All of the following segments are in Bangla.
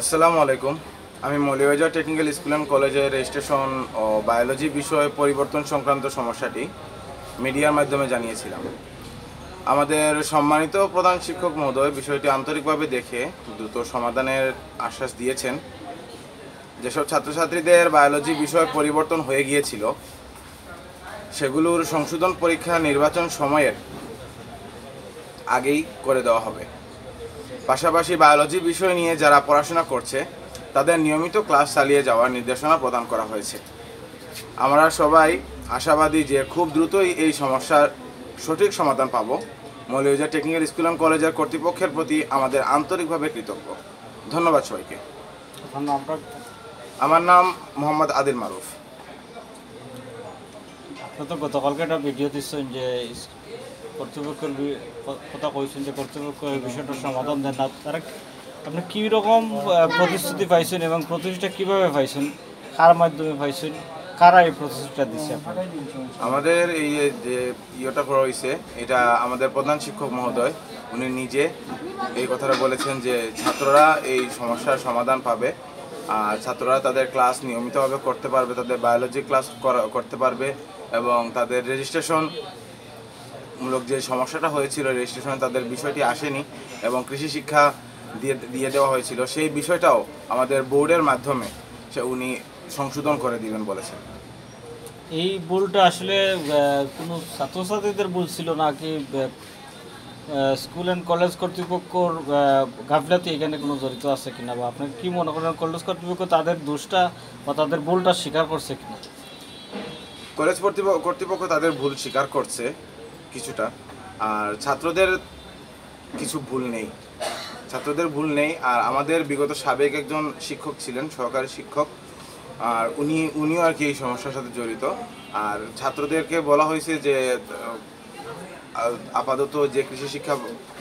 আসসালামু আলাইকুম। আমি মৌলভীবাজার টেকনিক্যাল স্কুল অ্যান্ড কলেজের রেজিস্ট্রেশন ও বায়োলজি বিষয়ে পরিবর্তন সংক্রান্ত সমস্যাটি মিডিয়ার মাধ্যমে জানিয়েছিলাম। আমাদের সম্মানিত প্রধান শিক্ষক মহোদয় বিষয়টি আন্তরিকভাবে দেখে দ্রুত সমাধানের আশ্বাস দিয়েছেন। যেসব ছাত্রছাত্রীদের বায়োলজি বিষয় পরিবর্তন হয়ে গিয়েছিল সেগুলোর সংশোধন পরীক্ষা নির্বাচন সময়ের আগেই করে দেওয়া হবে। পাশাপাশি বায়োলজি বিষয় নিয়ে যারা পড়াশোনা করছে তাদের নিয়মিত ক্লাস চালিয়ে যাওয়ার নির্দেশনা প্রদান করা হয়েছে। আমরা সবাই আশাবাদী যে খুব দ্রুতই এই সমস্যার সঠিক সমাধান পাব। মৌলভীবাজার টেকনিক্যাল স্কুল অ্যান্ড কলেজের কর্তৃপক্ষের প্রতি আমাদের আন্তরিকভাবে কৃতজ্ঞ। ধন্যবাদ সবাইকে। আমার নাম মোহাম্মদ আদিল মারুফ। আপনি তো গতকালকে একটা ভিডিও দিচ্ছেন যে কর্তৃপক্ষের কথা কইছেন যে কর্তৃপক্ষ এই বিষয়টার সমাধান দেন না। তারা আপনি কী রকম প্রতিশ্রুতি পাইছেন এবং প্রতিশ্রুতিটা কীভাবে পাইছেন, কার মাধ্যমে পাইছেন, কারা এই প্রতিশ্রুতিটা দিচ্ছে আপনার? আমাদের এই যে ইয়েটা করা হয়েছে এটা আমাদের প্রধান শিক্ষক মহোদয় উনি নিজে এই কথাটা বলেছেন যে ছাত্ররা এই সমস্যার সমাধান পাবে আর ছাত্ররা তাদের ক্লাস নিয়মিতভাবে করতে পারবে, তাদের বায়োলজি ক্লাস করতে পারবে এবং তাদের রেজিস্ট্রেশন মূলক যে সমস্যাটা হয়েছিল রেজিস্ট্রেশনে তাদের বিষয়টি আসেনি এবং কৃষি শিক্ষা দিয়ে দেওয়া হয়েছিল সেই বিষয়টাও আমাদের বোর্ডের মাধ্যমে উনি সংশোধন করে দিবেন বলেছেন। এই ভুলটা আসলে কোনো ছাত্রছাত্রীদের ভুল ছিল নাকি স্কুল অ্যান্ড কলেজ কর্তৃপক্ষর গাফিলতি এখানে কোনো জড়িত আছে কিনা, বা আপনি কি মনে করেন কলেজ কর্তৃপক্ষ তাদের দোষটা বা তাদের ভুলটা স্বীকার করছে কিনা? কলেজ কর্তৃপক্ষ তাদের ভুল স্বীকার করছে কিছুটা, আর ছাত্রদের কিছু ভুল নেই, ছাত্রদের ভুল নেই। আর আমাদের বিগত সাবেক একজন শিক্ষক ছিলেন, সহকারী শিক্ষক, আর উনিও আর কি এই সমস্যার সাথে জড়িত। আর ছাত্রদেরকে বলা হয়েছে যে আপাতত যে কৃষি শিক্ষা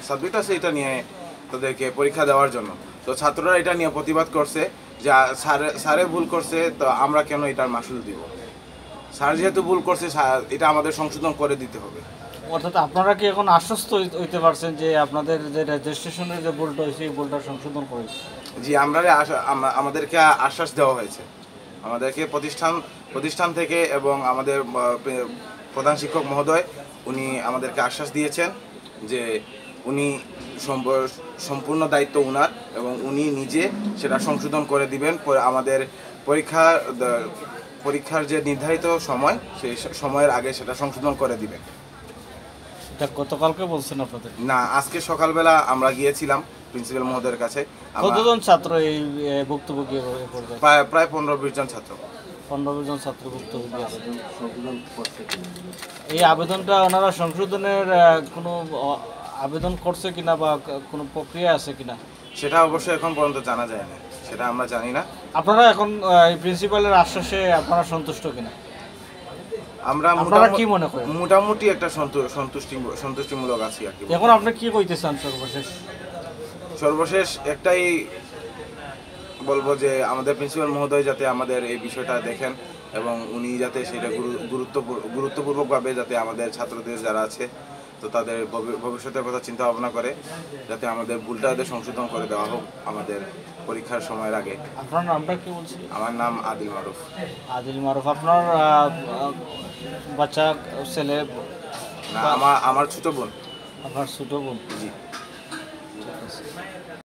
সাবজেক্ট আছে এটা নিয়ে তাদেরকে পরীক্ষা দেওয়ার জন্য। তো ছাত্ররা এটা নিয়ে প্রতিবাদ করছে যে স্যারে ভুল করছে, তো আমরা কেন এটার মাসুল দিব? স্যার যেহেতু ভুল করছে এটা আমাদের সংশোধন করে দিতে হবে। অর্থাৎ আপনারা কি এখন আশ্বস্ত হইতে পারছেন যে আপনাদের যে রেজিস্ট্রেশনের যে ভুলটা হয়েছে এই ভুলটা সংশোধন করেছে? জি, আমাদেরকে আশ্বাস দেওয়া হয়েছে, আমাদেরকে প্রতিষ্ঠান থেকে এবং আমাদের প্রধান শিক্ষক মহোদয় উনি আমাদেরকে আশ্বাস দিয়েছেন যে উনি সম্পূর্ণ দায়িত্ব উনার এবং উনি নিজে সেটা সংশোধন করে দিবেন। আমাদের পরীক্ষার যে নির্ধারিত সময় সেই সময়ের আগে সেটা সংশোধন করে দিবেন। এটা গতকালকে বলছেন আপনাদের? না, আজকে সকালবেলা আমরা গিয়েছিলাম প্রিন্সিপাল মহোদয়ের কাছে। কতজন ছাত্র এই ভুক্তভোগী? প্রায় 15-20 জন ছাত্র। 15-20 জন ছাত্র ভুক্তভোগী আছে। এই আবেদনটা ওনারা সংশোধনের কোনো আবেদন করছে কিনা বা কোনো প্রক্রিয়া আছে কিনা সেটা অবশ্যই এখন পর্যন্ত জানা যায় না, সেটা আমরা জানি না। আপনারা এখন এই প্রিন্সিপালের আশ্বাসে আপনারা সন্তুষ্ট কিনা? আপনারা কি মনে করেন? মোটামুটি একটা সন্তুষ্টিমূলক আছি আর কি। এখন আপনি কি কইতে চান? সর্বশেষ একটাই বলবো যে আমাদের প্রিন্সিপাল মহোদয় যাতে আমাদের এই বিষয়টা দেখেন এবং উনি যাতে সেটা গুরুত্বপূর্বকভাবে যাতে আমাদের ছাত্রদের যারা আছে তো তাদের ভবিষ্যতের কথা চিন্তা ভাবনা করে যাতে আমাদের ভুলটা সংশোধন করে দেওয়া হোক আমাদের পরীক্ষার সময়ের আগে। আপনার নামটা কি বলছেন? আমার নাম আদিল মারুফ। আদিল মারুফ। আপনার বাচ্চা ছেলে? না, আমার ছোট বোন। আপনার ছোট বোন? জি। ঠিক আছে।